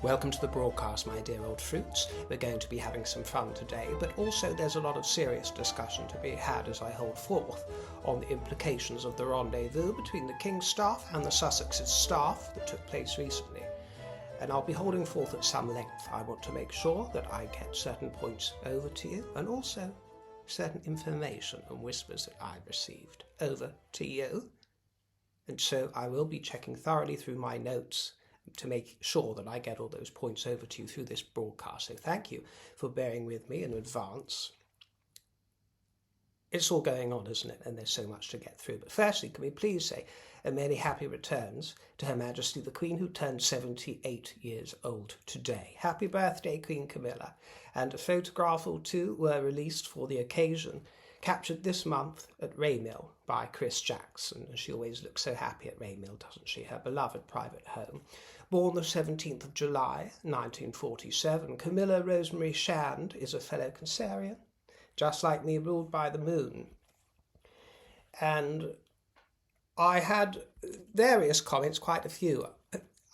Welcome to the broadcast, my dear old fruits. We're going to be having some fun today, but also there's a lot of serious discussion to be had as I hold forth on the implications of the rendezvous between the King's staff and the Sussex's staff that took place recently. And I'll be holding forth at some length. I want to make sure that I get certain points over to you, and also certain information and whispers that I've received over to you. And so I will be checking thoroughly through my notes to make sure that I get all those points over to you through this broadcast. So thank you for bearing with me in advance. It's all going on, isn't it? And there's so much to get through. But firstly, can we please say a many happy returns to Her Majesty the Queen, who turned 78 years old today. Happy birthday, Queen Camilla. And a photograph or two were released for the occasion, captured this month at Raymill by Chris Jackson. And she always looks so happy at Raymill, doesn't she? Her beloved private home. Born the 17th of July, 1947, Camilla Rosemary Shand is a fellow Cancerian, just like me, ruled by the moon. And I had various comments, quite a few,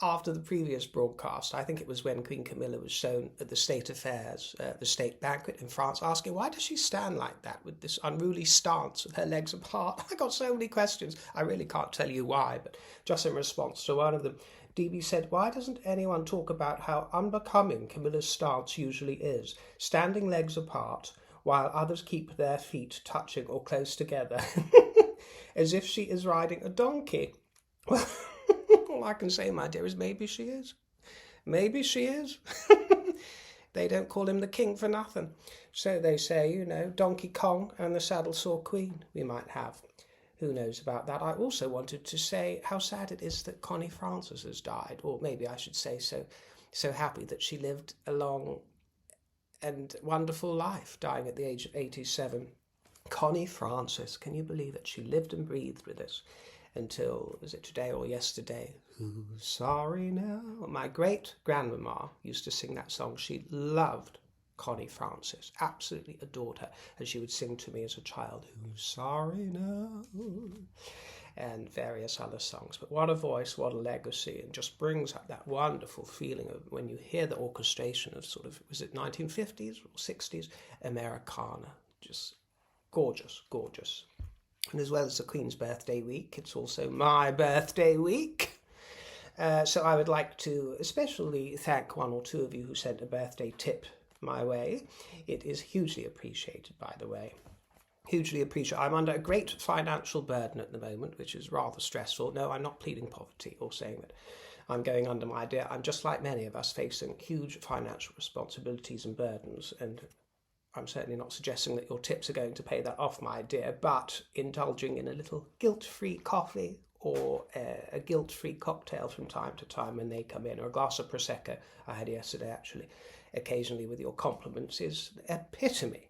after the previous broadcast. I think it was when Queen Camilla was shown at the State Affairs, the state banquet in France, asking why does she stand like that with this unruly stance with her legs apart. I got so many questions. I really can't tell you why, but just in response to one of them, DB said, why doesn't anyone talk about how unbecoming Camilla's stance usually is, standing legs apart while others keep their feet touching or close together, as if she is riding a donkey? Well, all I can say, my dear, is maybe she is. Maybe she is. They don't call him the king for nothing. So they say, you know, Donkey Kong and the saddle sore queen we might have. Who knows about that? I also wanted to say how sad it is that Connie Francis has died, or maybe I should say so happy that she lived a long and wonderful life, dying at the age of 87. Connie Francis, can you believe it? She lived and breathed with us until, was it today or yesterday? Who's sorry now? My great-grandmama used to sing that song. She loved Connie Francis, absolutely adored her, and she would sing to me as a child, who's sorry now, and various other songs. But what a voice, what a legacy, and just brings up that wonderful feeling of when you hear the orchestration of sort of, was it 1950s or 60s, Americana, just gorgeous, gorgeous. And as well as the Queen's birthday week, it's also my birthday week. So I would like to especially thank one or two of you who sent a birthday tip my way. It is hugely appreciated, by the way. Hugely appreciated. I'm under a great financial burden at the moment, which is rather stressful. No, I'm not pleading poverty or saying that I'm going under, my dear. I'm just like many of us, facing huge financial responsibilities and burdens, and I'm certainly not suggesting that your tips are going to pay that off, my dear, but indulging in a little guilt-free coffee or a guilt-free cocktail from time to time when they come in, or a glass of Prosecco I had yesterday, actually, occasionally with your compliments, is the epitome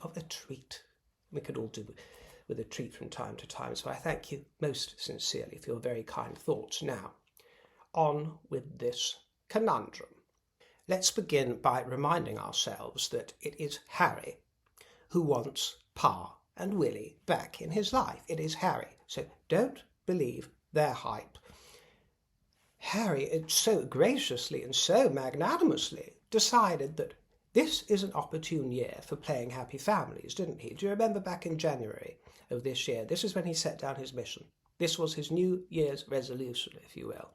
of a treat. We could all do with a treat from time to time, so I thank you most sincerely for your very kind thoughts. Now, on with this conundrum. Let's begin by reminding ourselves that it is Harry who wants Pa and Willie back in his life. It is Harry, so don't believe their hype. Harry so graciously and so magnanimously decided that this is an opportune year for playing happy families, didn't he? Do you remember back in January of this year? This is when he set down his mission. This was his New Year's resolution, if you will.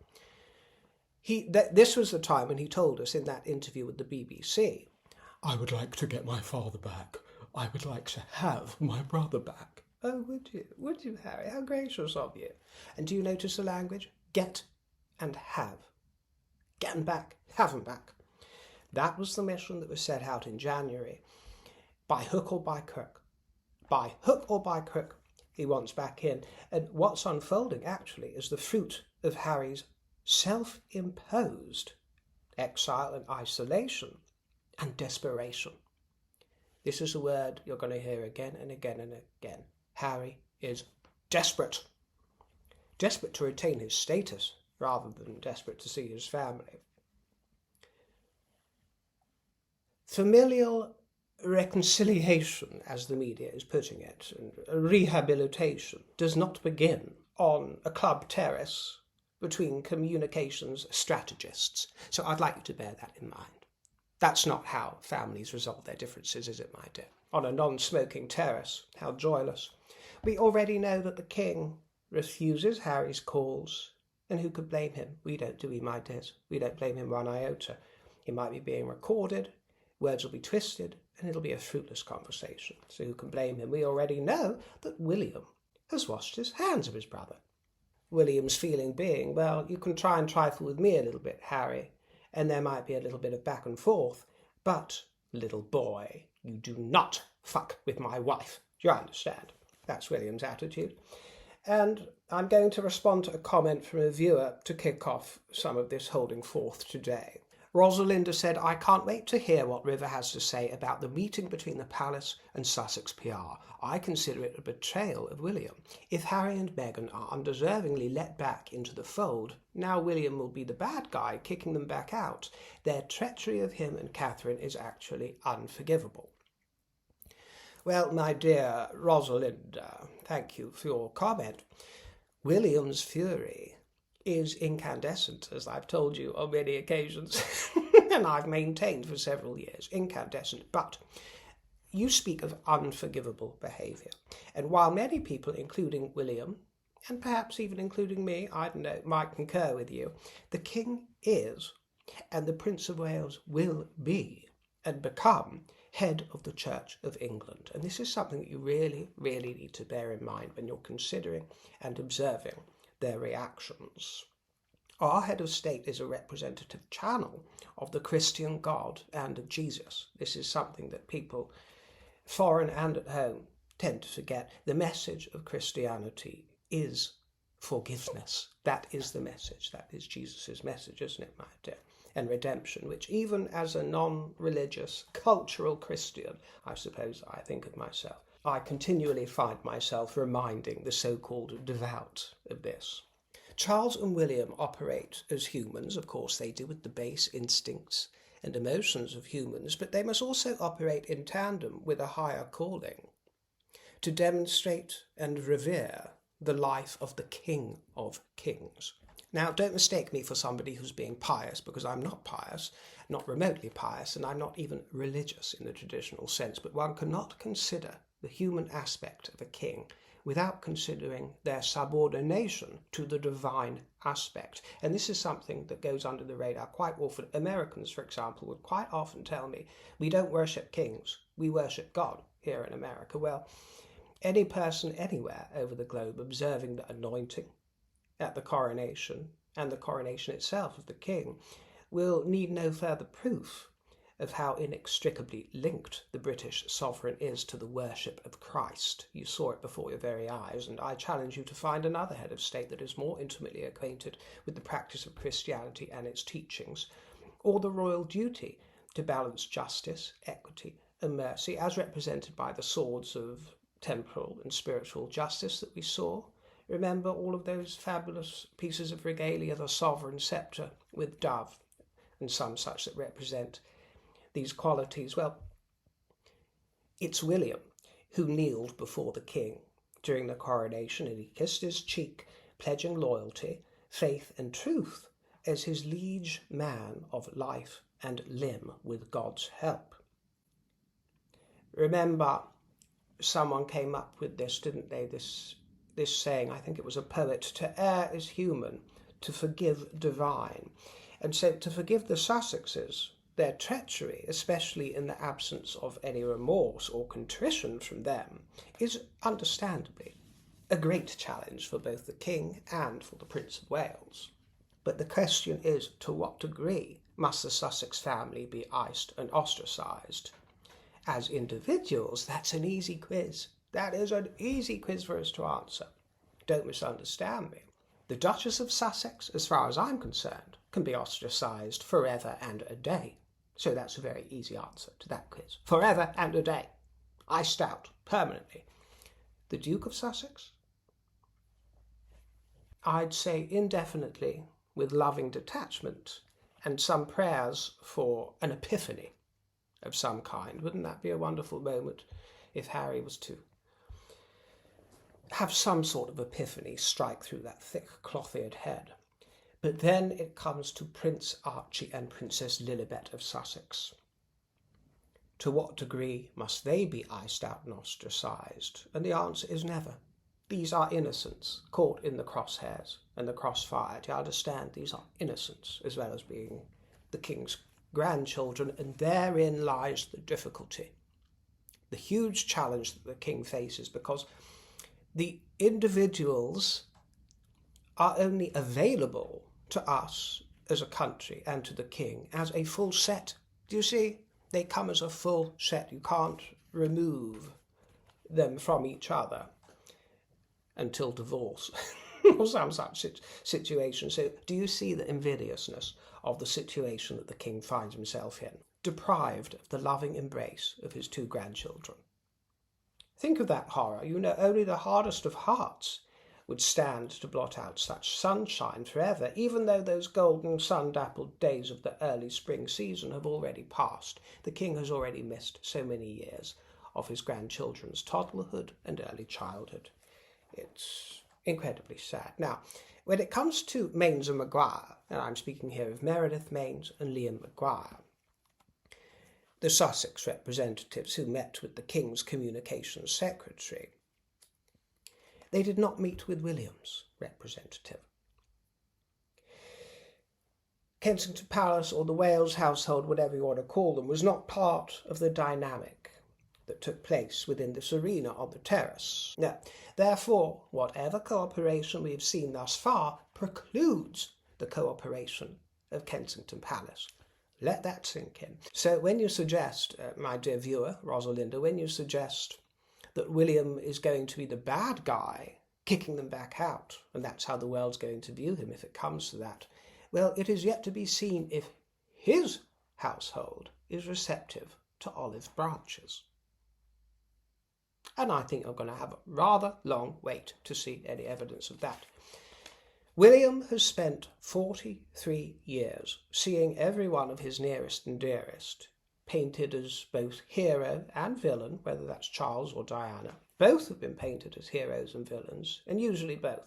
This was the time when he told us in that interview with the BBC, I would like to get my father back. I would like to have my brother back. Oh, would you? Would you, Harry? How gracious of you. And do you notice the language? Get and have. Get them back, have them back. That was the mission that was set out in January. By hook or by crook. By hook or by crook, he wants back in. And what's unfolding, actually, is the fruit of Harry's self-imposed exile and isolation and desperation. This is a word you're going to hear again and again and again. Harry is desperate. Desperate to retain his status rather than desperate to see his family. Familial reconciliation, as the media is putting it, and rehabilitation, does not begin on a club terrace between communications strategists. So I'd like you to bear that in mind. That's not how families resolve their differences, is it, my dear? On a non-smoking terrace, how joyless. We already know that the king refuses Harry's calls, and who could blame him? We don't, do we, my dears? We don't blame him one iota. He might be being recorded, words will be twisted, and it'll be a fruitless conversation. So who can blame him? We already know that William has washed his hands of his brother. William's feeling being, well, you can try and trifle with me a little bit, Harry, and there might be a little bit of back and forth, but, little boy, you do not fuck with my wife. Do you understand? That's William's attitude. And I'm going to respond to a comment from a viewer to kick off some of this holding forth today. Rosalinda said, I can't wait to hear what River has to say about the meeting between the Palace and Sussex PR. I consider it a betrayal of William. If Harry and Meghan are undeservingly let back into the fold, now William will be the bad guy kicking them back out. Their treachery of him and Catherine is actually unforgivable. Well, my dear Rosalinda, thank you for your comment. William's fury is incandescent, as I've told you on many occasions, and I've maintained for several years, incandescent. But you speak of unforgivable behaviour, and while many people, including William, and perhaps even including me, I don't know, might concur with you, the King is, and the Prince of Wales will be, and become, head of the Church of England. And this is something that you really, really need to bear in mind when you're considering and observing their reactions. Our head of state is a representative channel of the Christian God and of Jesus. This is something that people, foreign and at home, tend to forget. The message of Christianity is forgiveness. That is the message. That is Jesus' message, isn't it, my dear? And redemption, which even as a non-religious, cultural Christian, I suppose I think of myself, I continually find myself reminding the so-called devout of this. Charles and William operate as humans. Of course they do, with the base instincts and emotions of humans, but they must also operate in tandem with a higher calling to demonstrate and revere the life of the King of Kings. Now, don't mistake me for somebody who's being pious, because I'm not pious, not remotely pious, and I'm not even religious in the traditional sense, but one cannot consider the human aspect of a king without considering their subordination to the divine aspect. And this is something that goes under the radar quite often. Americans, for example, would quite often tell me, we don't worship kings, we worship God here in America. Well, any person anywhere over the globe observing the anointing at the coronation and the coronation itself of the king will need no further proof of how inextricably linked the British sovereign is to the worship of Christ. You saw it before your very eyes, and I challenge you to find another head of state that is more intimately acquainted with the practice of Christianity and its teachings, or the royal duty to balance justice, equity, and mercy, as represented by the swords of temporal and spiritual justice that we saw. Remember all of those fabulous pieces of regalia, the sovereign sceptre with dove, and some such that represent these qualities. Well, it's William who kneeled before the king during the coronation, and he kissed his cheek, pledging loyalty, faith, and truth as his liege man of life and limb with God's help. Remember, someone came up with this, didn't they? This saying, I think it was a poet, to err is human, to forgive divine. And so to forgive the Sussexes their treachery, especially in the absence of any remorse or contrition from them, is understandably a great challenge for both the king and for the Prince of Wales. But the question is, to what degree must the Sussex family be iced and ostracised? As individuals, that's an easy quiz. That is an easy quiz for us to answer. Don't misunderstand me. The Duchess of Sussex, as far as I'm concerned, can be ostracised forever and a day. So that's a very easy answer to that quiz. Forever and a day. Iced out, permanently. The Duke of Sussex? I'd say indefinitely, with loving detachment, and some prayers for an epiphany of some kind. Wouldn't that be a wonderful moment if Harry was to have some sort of epiphany strike through that thick cloth-eared head? But then it comes to Prince Archie and Princess Lilibet of Sussex. To what degree must they be iced out and ostracised? And the answer is never. These are innocents, caught in the crosshairs and the crossfire. Do you understand? These are innocents, as well as being the king's grandchildren, and therein lies the difficulty. The huge challenge that the king faces, because the individuals are only available to us as a country and to the king as a full set. Do you see? They come as a full set. You can't remove them from each other until divorce or some such situation. So do you see the invidiousness of the situation that the king finds himself in, deprived of the loving embrace of his two grandchildren? Think of that horror. You know, only the hardest of hearts would stand to blot out such sunshine forever, even though those golden sun-dappled days of the early spring season have already passed. The king has already missed so many years of his grandchildren's toddlerhood and early childhood. It's incredibly sad. Now, when it comes to Mains and Maguire, and I'm speaking here of Meredith Mains and Liam Maguire, the Sussex representatives who met with the King's Communications Secretary, they did not meet with William's representative. Kensington Palace, or the Wales household, whatever you want to call them, was not part of the dynamic that took place within this arena on the terrace. Now, therefore, whatever cooperation we have seen thus far precludes the cooperation of Kensington Palace. Let that sink in. So when you suggest, my dear viewer, Rosalinda, when you suggest that William is going to be the bad guy, kicking them back out, and that's how the world's going to view him if it comes to that, well, it is yet to be seen if his household is receptive to olive branches. And I think I'm going to have a rather long wait to see any evidence of that. William has spent 43 years seeing every one of his nearest and dearest painted as both hero and villain, whether that's Charles or Diana. Both have been painted as heroes and villains, and usually both,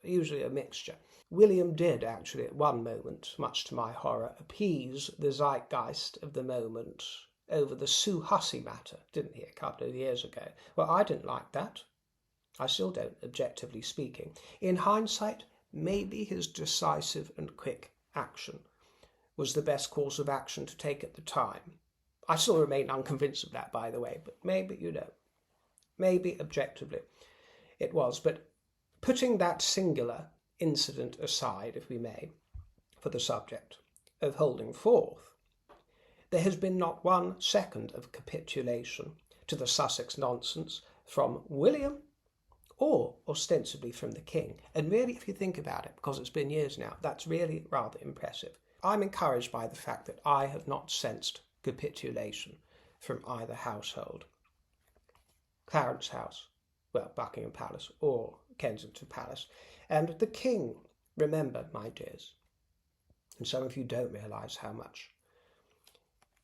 usually a mixture. William did actually at one moment, much to my horror, appease the zeitgeist of the moment over the Sue Hussey matter, didn't he, a couple of years ago? Well, I didn't like that. I still don't, objectively speaking. In hindsight, maybe his decisive and quick action was the best course of action to take at the time. I still remain unconvinced of that, by the way, but maybe, maybe objectively it was. But putting that singular incident aside, if we may, for the subject of holding forth, there has been not 1 second of capitulation to the Sussex nonsense from William or ostensibly from the king. And really, if you think about it, because it's been years now, that's really rather impressive. I'm encouraged by the fact that I have not sensed capitulation from either household. Clarence House, well, Buckingham Palace, or Kensington Palace. And the king, remember, my dears, and some of you don't realise how much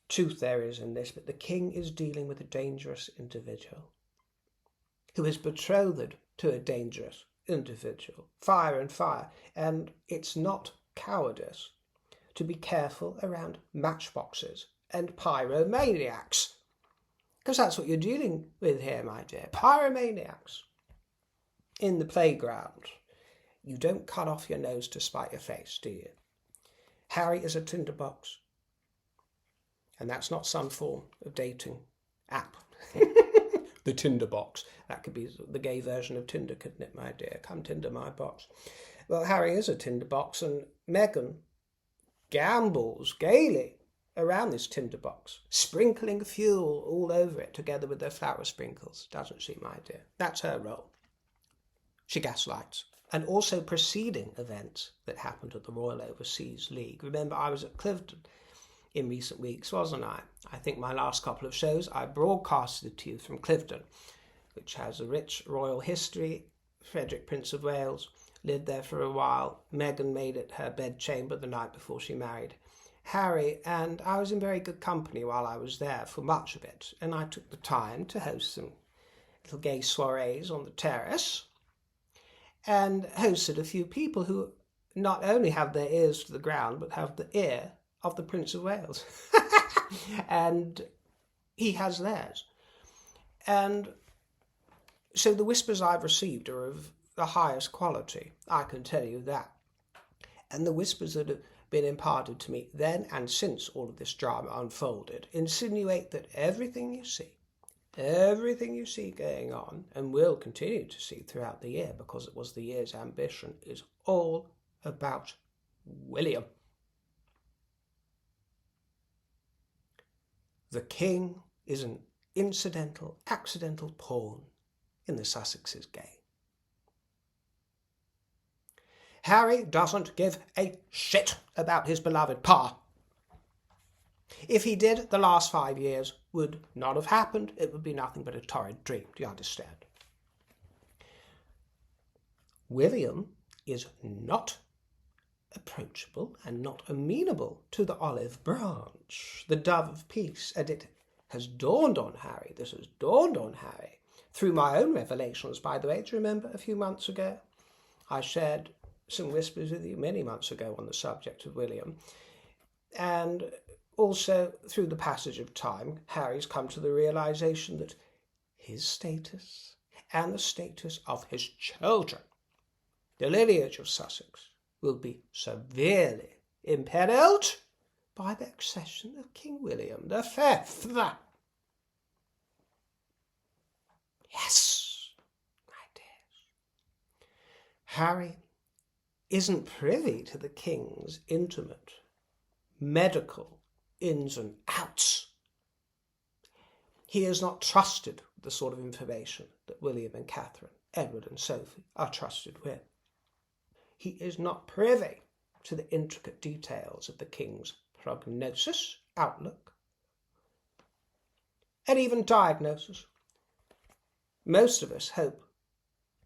truth there is in this, but the king is dealing with a dangerous individual who is betrothed to a dangerous individual, fire and fire, and it's not cowardice to be careful around matchboxes and pyromaniacs, because that's what you're dealing with here, my dear. Pyromaniacs in the playground. You don't cut off your nose to spite your face, do you? Harry is a tinderbox, and that's not some form of dating app. The tinderbox. That could be the gay version of Tinder, couldn't it, my dear? Come tinder my box. Well, Harry is a tinderbox, and Meghan gambles gaily around this tinderbox, sprinkling fuel all over it together with their flower sprinkles, doesn't she, my dear? That's her role. She gaslights. And also preceding events that happened at the Royal Overseas League. Remember, I was at Cliveden in recent weeks, wasn't I? I think my last couple of shows I broadcasted to you from Cliveden, which has a rich royal history. Frederick, Prince of Wales, lived there for a while. Meghan made it her bedchamber the night before she married Harry, and I was in very good company while I was there for much of it, and I took the time to host some little gay soirees on the terrace and hosted a few people who not only have their ears to the ground, but have the ear of the Prince of Wales. And he has theirs. And so the whispers I've received are of the highest quality, I can tell you that. And the whispers that have been imparted to me then and since all of this drama unfolded insinuate that everything you see going on, and will continue to see throughout the year because it was the year's ambition, is all about William. The king is an incidental, accidental pawn in the Sussex's game. Harry doesn't give a shit about his beloved pa. If he did, the last 5 years would not have happened. It would be nothing but a torrid dream. Do you understand? William is not approachable and not amenable to the olive branch, the dove of peace, and it has dawned on Harry, through my own revelations, by the way. Do you remember a few months ago? I shared some whispers with you many months ago on the subject of William. And also, through the passage of time, Harry's come to the realization that his status and the status of his children, the lineage of Sussex, will be severely imperiled by the accession of King William V. Yes, my dears. Harry isn't privy to the king's intimate medical ins and outs. He is not trusted with the sort of information that William and Catherine, Edward and Sophie are trusted with. He is not privy to the intricate details of the king's prognosis, outlook, and even diagnosis. Most of us hope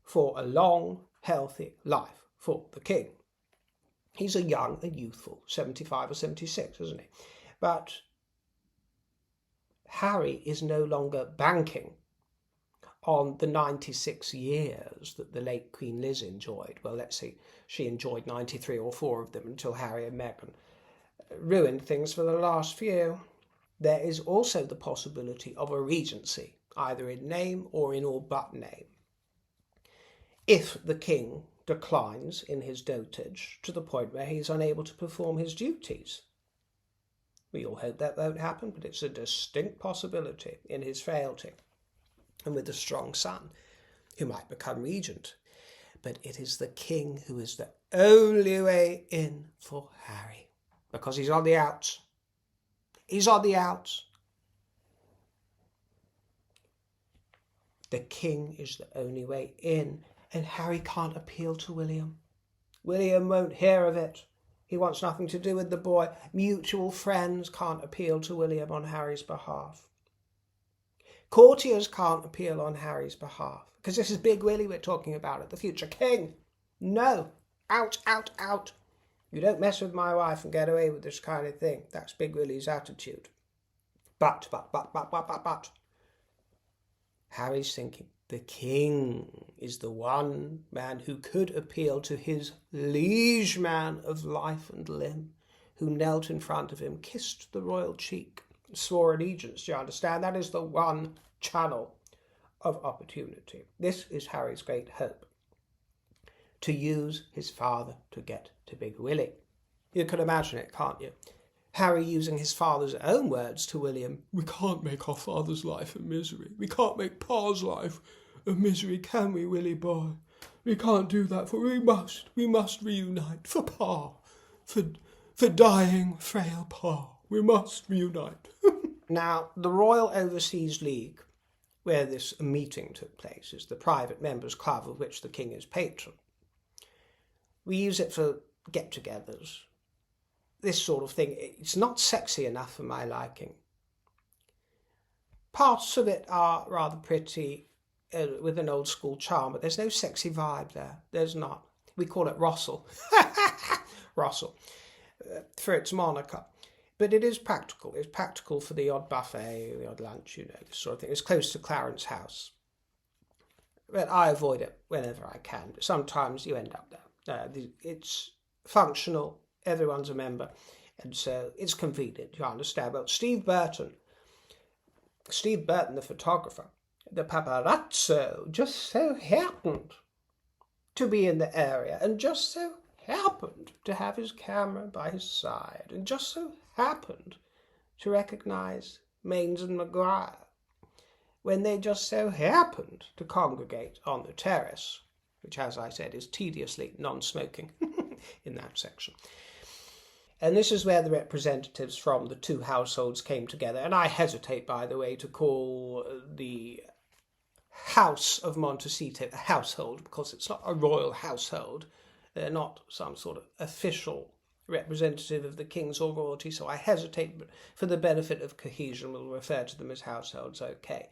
for a long, healthy life for the king. He's a young and youthful 75 or 76, isn't he? But Harry is no longer banking on the 96 years that the late Queen Liz enjoyed. Well, let's see, she enjoyed 93 or 4 of them until Harry and Meghan ruined things for the last few. There is also the possibility of a regency, either in name or in all but name, if the king declines in his dotage to the point where he's unable to perform his duties. We all hope that won't happen, but it's a distinct possibility in his frailty and with a strong son who might become regent. But it is the king who is the only way in for Harry, because he's on the outs. He's on the outs. The king is the only way in, and Harry can't appeal to William. William won't hear of it. He wants nothing to do with the boy. Mutual friends can't appeal to William on Harry's behalf. Courtiers can't appeal on Harry's behalf, because this is Big Willie we're talking about, the future king. No. Out, out, out. You don't mess with my wife and get away with this kind of thing. That's Big Willie's attitude. But. Harry's thinking, the king is the one man who could appeal to his liege man of life and limb, who knelt in front of him, kissed the royal cheek, swore allegiance. Do you understand? That is the one channel of opportunity. This is Harry's great hope, to use his father to get to Big Willie. You can imagine it, can't you? Harry using his father's own words to William. We can't make our father's life a misery. We can't make Pa's life a misery, can we, Willie boy? We can't do that, for we must reunite for Pa, for dying frail Pa. We must reunite. Now, the Royal Overseas League, where this meeting took place, is the private members' club of which the king is patron. We use it for get-togethers. This sort of thing, it's not sexy enough for my liking. Parts of it are rather pretty, with an old school charm, but there's no sexy vibe there. There's not. We call it Rossel. Rossel, for its moniker. But it is practical. It's practical for the odd buffet, the odd lunch, this sort of thing. It's close to Clarence House. But I avoid it whenever I can. Sometimes you end up there. It's functional, everyone's a member, and so it's convenient, you understand. Well, Steve Burton, the photographer, the paparazzo, just so happened to be in the area, and just so happened to have his camera by his side, and just so happened to recognise Mains and Maguire, when they just so happened to congregate on the terrace, which, as I said, is tediously non-smoking in that section. And this is where the representatives from the two households came together. And I hesitate, by the way, to call the House of Montecito a household, because it's not a royal household. They're not some sort of official representative of the kings or royalty, so I hesitate, but for the benefit of cohesion, we'll refer to them as households, okay.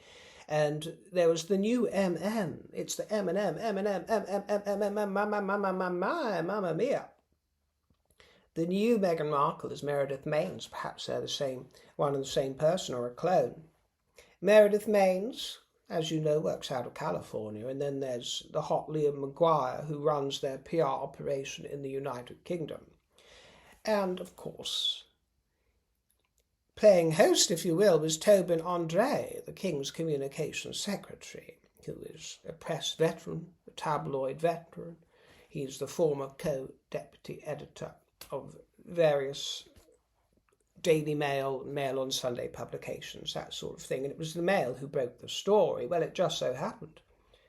And there was the new MM. It's the M&M, Mamma Mia. The new Meghan Markle is Meredith Mains. Perhaps they're the same, one and the same person, or a clone. Meredith Mains, as you know, works out of California, and then there's the hot Liam Maguire, who runs their PR operation in the United Kingdom. And, of course, playing host, if you will, was Tobyn Andreae, the King's Communications Secretary, who is a press veteran, a tabloid veteran. He's the former co-deputy editor of various Daily Mail, Mail on Sunday publications, that sort of thing. And it was the Mail who broke the story. Well, it just so happened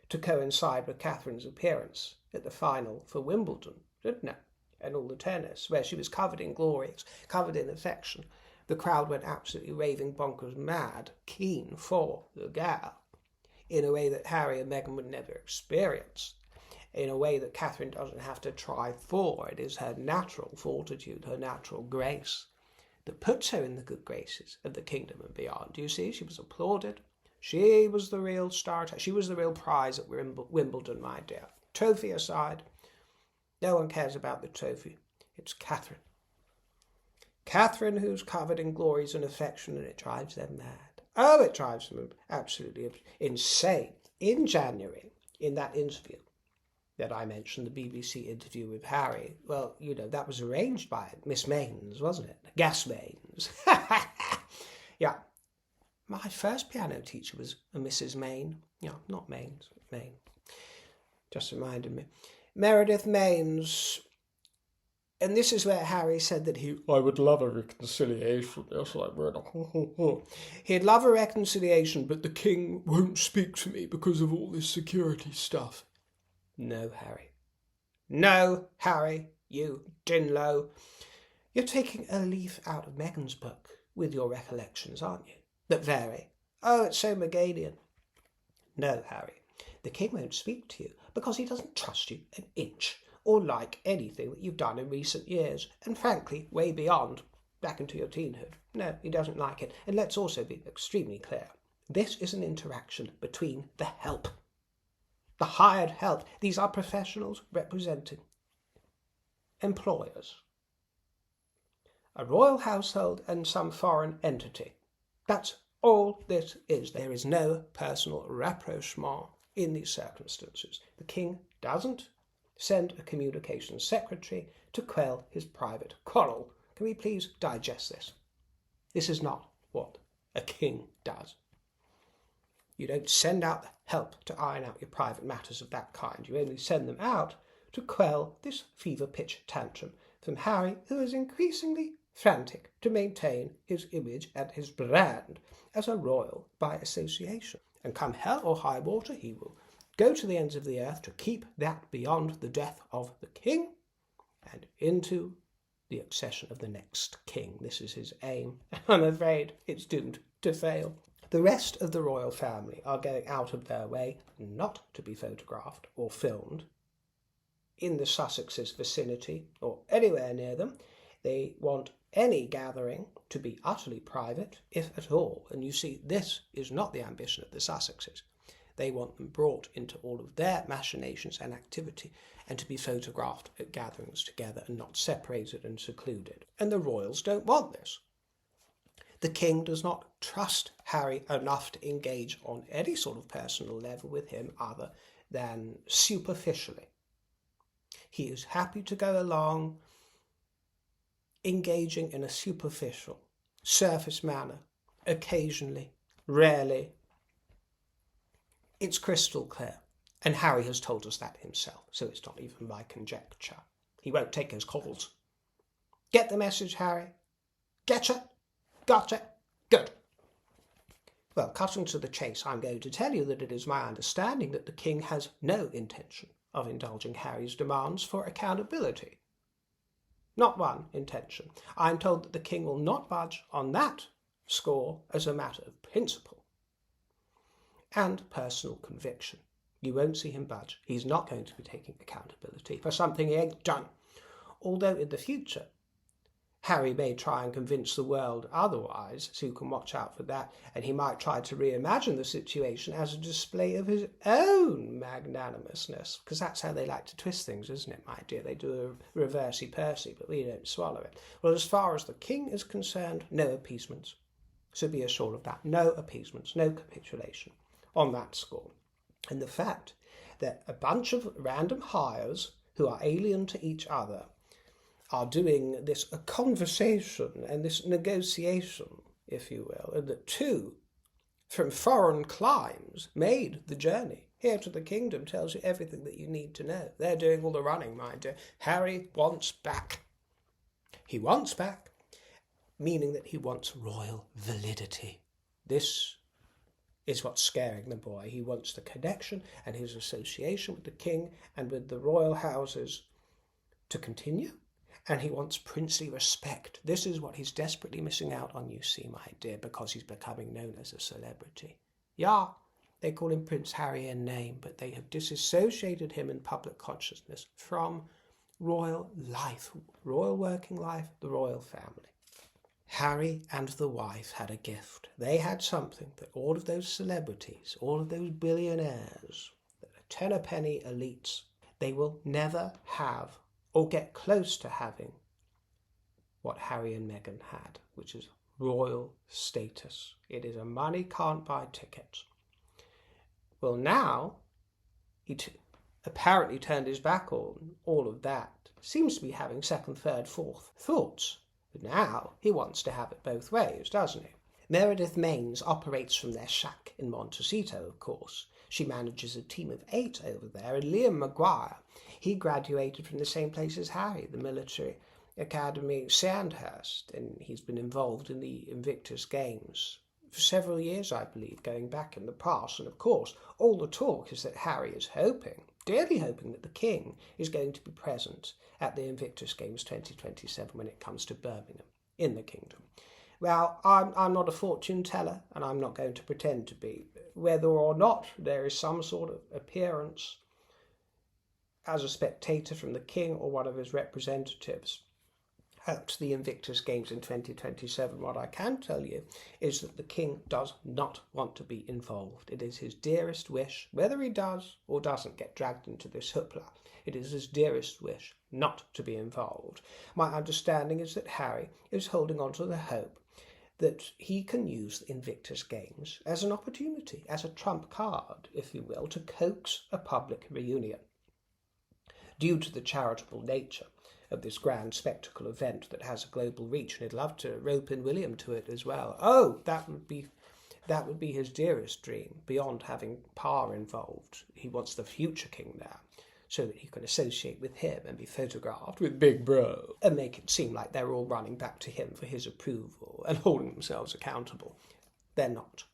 to coincide with Catherine's appearance at the final for Wimbledon, didn't it? And all the tennis, where she was covered in glory, covered in affection. The crowd went absolutely raving bonkers mad, keen for the gal, in a way that Harry and Meghan would never experience, in a way that Catherine doesn't have to try for. It is her natural fortitude, her natural grace, that puts her in the good graces of the kingdom and beyond. Do you see? She was applauded. She was the real starter. She was the real prize at Wimbledon, my dear. Trophy aside, no one cares about the trophy. It's Catherine. Catherine, who's covered in glories and affection, and it drives them mad. Oh, it drives them absolutely insane. In January, in that interview that I mentioned, the BBC interview with Harry, well, you know, that was arranged by Miss Mains, wasn't it? Gas Mains. Yeah. My first piano teacher was a Mrs. Main. Yeah, not Mains, Main. Just reminded me. Meredith Mains. And this is where Harry said that I would love a reconciliation. Yes, I would. He'd love a reconciliation, but the king won't speak to me because of all this security stuff. No, Harry. No, Harry, you Dinlow. You're taking a leaf out of Meghan's book with your recollections, aren't you? That vary. Oh, it's so Meganian. No, Harry. The king won't speak to you because he doesn't trust you an inch, or like anything that you've done in recent years, and frankly, way beyond, back into your teenhood. No, he doesn't like it. And let's also be extremely clear. This is an interaction between the help, the hired help. These are professionals representing employers, a royal household and some foreign entity. That's all this is. There is no personal rapprochement in these circumstances. The king doesn't send a communications secretary to quell his private quarrel. Can we please digest this? This is not what a king does. You don't send out help to iron out your private matters of that kind. You only send them out to quell this fever-pitch tantrum from Harry, who is increasingly frantic to maintain his image and his brand as a royal by association. And come hell or high water, he will go to the ends of the earth to keep that beyond the death of the king and into the accession of the next king. This is his aim. I'm afraid it's doomed to fail. The rest of the royal family are going out of their way not to be photographed or filmed in the Sussex's vicinity or anywhere near them. They want any gathering to be utterly private, if at all. And you see, this is not the ambition of the Sussexes. They want them brought into all of their machinations and activity and to be photographed at gatherings together and not separated and secluded. And the royals don't want this. The king does not trust Harry enough to engage on any sort of personal level with him other than superficially. He is happy to go along engaging in a superficial, surface manner, occasionally, rarely. It's crystal clear, and Harry has told us that himself, so it's not even my conjecture. He won't take his calls. Get the message, Harry? Getcha? Gotcha? Good. Well, cutting to the chase, I'm going to tell you that it is my understanding that the king has no intention of indulging Harry's demands for accountability. Not one intention. I'm told that the king will not budge on that score as a matter of principle and personal conviction. You won't see him budge. He's not going to be taking accountability for something he ain't done. Although in the future, Harry may try and convince the world otherwise, so you can watch out for that, and he might try to reimagine the situation as a display of his own magnanimousness, because that's how they like to twist things, isn't it, my dear? They do a reversey-persy, but we don't swallow it. Well, as far as the king is concerned, no appeasements. So be assured of that. No appeasements, no capitulation on that score. And the fact that a bunch of random hires who are alien to each other are doing this conversation and this negotiation, if you will, and that two from foreign climes made the journey here to the kingdom tells you everything that you need to know. They're doing all the running, my dear. Harry wants back. He wants back, meaning that he wants royal validity. This is what's scaring the boy. He wants the connection and his association with the king and with the royal houses to continue. And he wants princely respect. This is what he's desperately missing out on, you see, my dear, because he's becoming known as a celebrity. Yeah, they call him Prince Harry in name, but they have disassociated him in public consciousness from royal life, royal working life, the royal family. Harry and the wife had a gift. They had something that all of those celebrities, all of those billionaires, the tenner-penny elites, they will never have or get close to having what Harry and Meghan had, which is royal status. It is a money can't buy ticket. Well, now he apparently turned his back on all of that. Seems to be having second, third, fourth thoughts. But now he wants to have it both ways, doesn't he? Meredith Maines operates from their shack in Montecito, of course. She manages a team of 8 over there, and Liam Maguire, he graduated from the same place as Harry, the military academy Sandhurst, and he's been involved in the Invictus Games for several years, I believe, going back in the past. And of course, all the talk is that Harry is hoping, dearly hoping, that the king is going to be present at the Invictus Games 2027 when it comes to Birmingham, in the kingdom. Well, I'm not a fortune teller, and I'm not going to pretend to be. Whether or not there is some sort of appearance as a spectator from the king or one of his representatives at the Invictus Games in 2027, what I can tell you is that the king does not want to be involved. It is his dearest wish, whether he does or doesn't get dragged into this hoopla, it is his dearest wish not to be involved. My understanding is that Harry is holding on to the hope that he can use the Invictus Games as an opportunity, as a trump card, if you will, to coax a public reunion. Due to the charitable nature of this grand spectacle event that has a global reach, and he'd love to rope in William to it as well. Oh, that would be his dearest dream, beyond having power involved. He wants the future king there, so that he can associate with him and be photographed with Big Bro and make it seem like they're all running back to him for his approval and holding themselves accountable. They're not.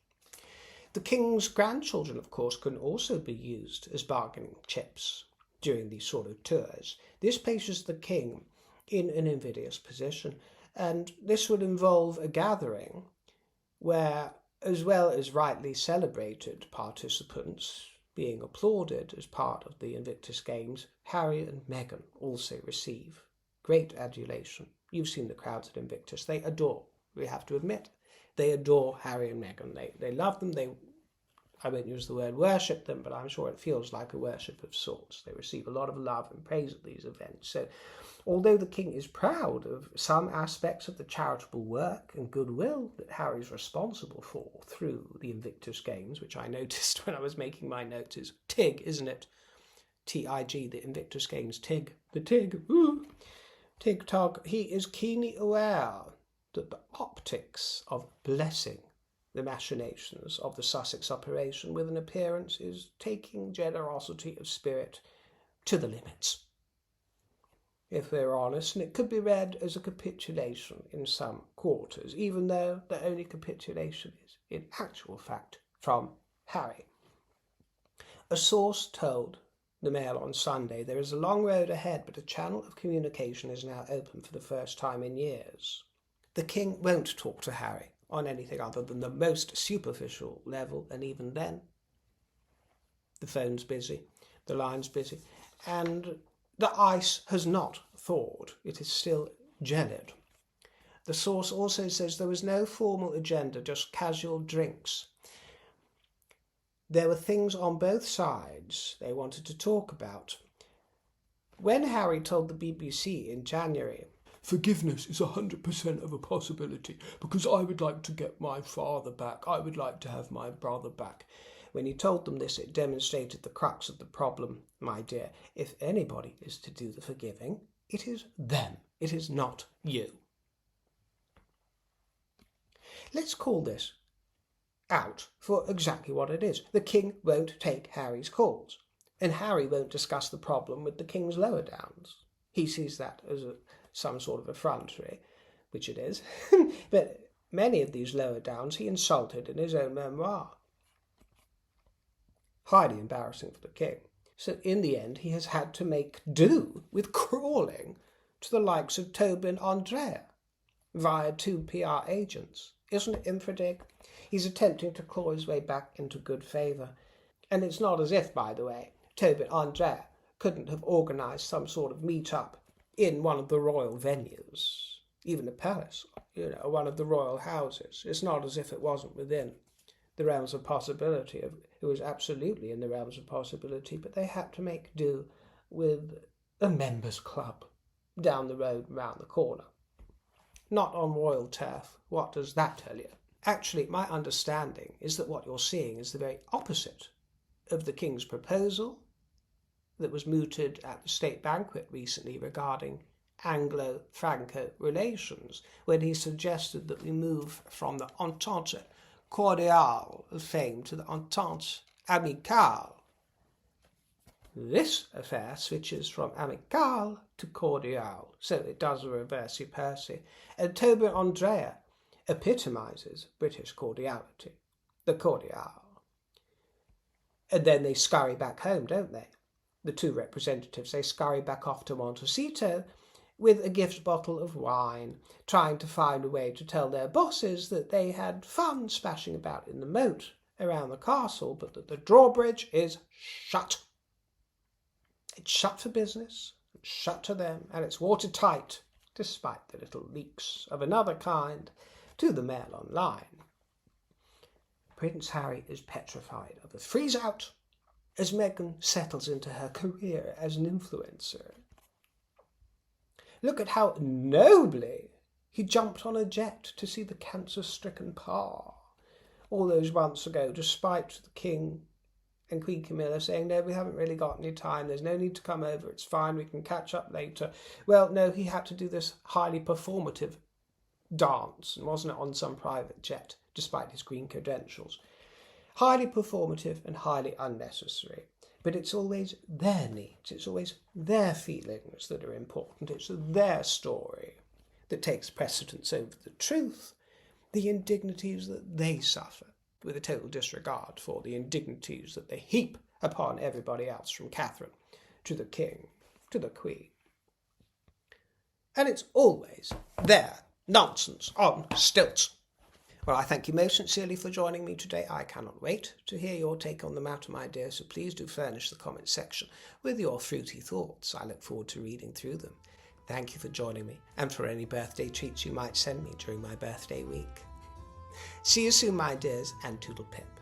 The king's grandchildren, of course, can also be used as bargaining chips during these sort of tours. This places the king in an invidious position, and this would involve a gathering where, as well as rightly celebrated participants being applauded as part of the Invictus Games, Harry and Meghan also receive great adulation. You've seen the crowds at Invictus. They adore, we have to admit, they adore Harry and Meghan. They love them. I won't use the word worship them, but I'm sure it feels like a worship of sorts. They receive a lot of love and praise at these events. So, although the king is proud of some aspects of the charitable work and goodwill that Harry's responsible for through the Invictus Games, which I noticed when I was making my notes is TIG, isn't it? TIG, the Invictus Games, TIG. The TIG, ooh. TikTok, he is keenly aware that the optics of blessing the machinations of the Sussex operation with an appearance is taking generosity of spirit to the limits. If we're honest, and it could be read as a capitulation in some quarters, even though the only capitulation is, in actual fact, from Harry. A source told the Mail on Sunday there is a long road ahead, but a channel of communication is now open for the first time in years. The King won't talk to Harry on anything other than the most superficial level, and even then, the phone's busy, the line's busy, and the ice has not thawed. It is still gelid. The source also says there was no formal agenda, just casual drinks. There were things on both sides they wanted to talk about. When Harry told the BBC in January, "Forgiveness is 100% of a possibility because I would like to get my father back. I would like to have my brother back." When he told them this, it demonstrated the crux of the problem, my dear. If anybody is to do the forgiving, it is them. It is not you. Let's call this out for exactly what it is. The King won't take Harry's calls, and Harry won't discuss the problem with the King's lower downs. He sees that as some sort of effrontery, which it is, but many of these lower downs he insulted in his own memoir. Highly embarrassing for the King. So in the end he has had to make do with crawling to the likes of Tobyn and Andreae via 2 PR agents. Isn't it infradig? He's attempting to claw his way back into good favour. And it's not as if, by the way, Tobyn and Andreae couldn't have organised some sort of meet-up in one of the royal venues, even a palace, one of the royal houses. It's not as if it wasn't within the realms of possibility. It was absolutely in the realms of possibility, but they had to make do with a members' club down the road round the corner. Not on royal turf. What does that tell you? Actually, my understanding is that what you're seeing is the very opposite of the King's proposal that was mooted at the state banquet recently regarding Anglo-Franco relations, when he suggested that we move from the entente cordiale of fame to the entente amicale. This affair switches from amicale to cordial, so it does a reversey-persy, and Tobyn and Andreae epitomises British cordiality, the cordial. And then they scurry back home, don't they? The two representatives, they scurry back off to Montecito with a gift bottle of wine, trying to find a way to tell their bosses that they had fun splashing about in the moat around the castle, but that the drawbridge is shut. It's shut for business, it's shut to them, and it's watertight, despite the little leaks of another kind to the Mail Online. Prince Harry is petrified of a freeze-out as Meghan settles into her career as an influencer. Look at how nobly he jumped on a jet to see the cancer-stricken Pa all those months ago, despite the King and Queen Camilla saying, "No, we haven't really got any time, there's no need to come over, it's fine, we can catch up later." Well, no, he had to do this highly performative dance, and wasn't it on some private jet, despite his Queen credentials. Highly performative and highly unnecessary. But it's always their needs, it's always their feelings that are important, it's their story that takes precedence over the truth, the indignities that they suffer, with a total disregard for the indignities that they heap upon everybody else, from Catherine to the King to the Queen. And it's always their nonsense on stilts. Well, I thank you most sincerely for joining me today. I cannot wait to hear your take on the matter, my dear, so please do furnish the comment section with your fruity thoughts. I look forward to reading through them. Thank you for joining me, and for any birthday treats you might send me during my birthday week. See you soon, my dears, and toodle pip.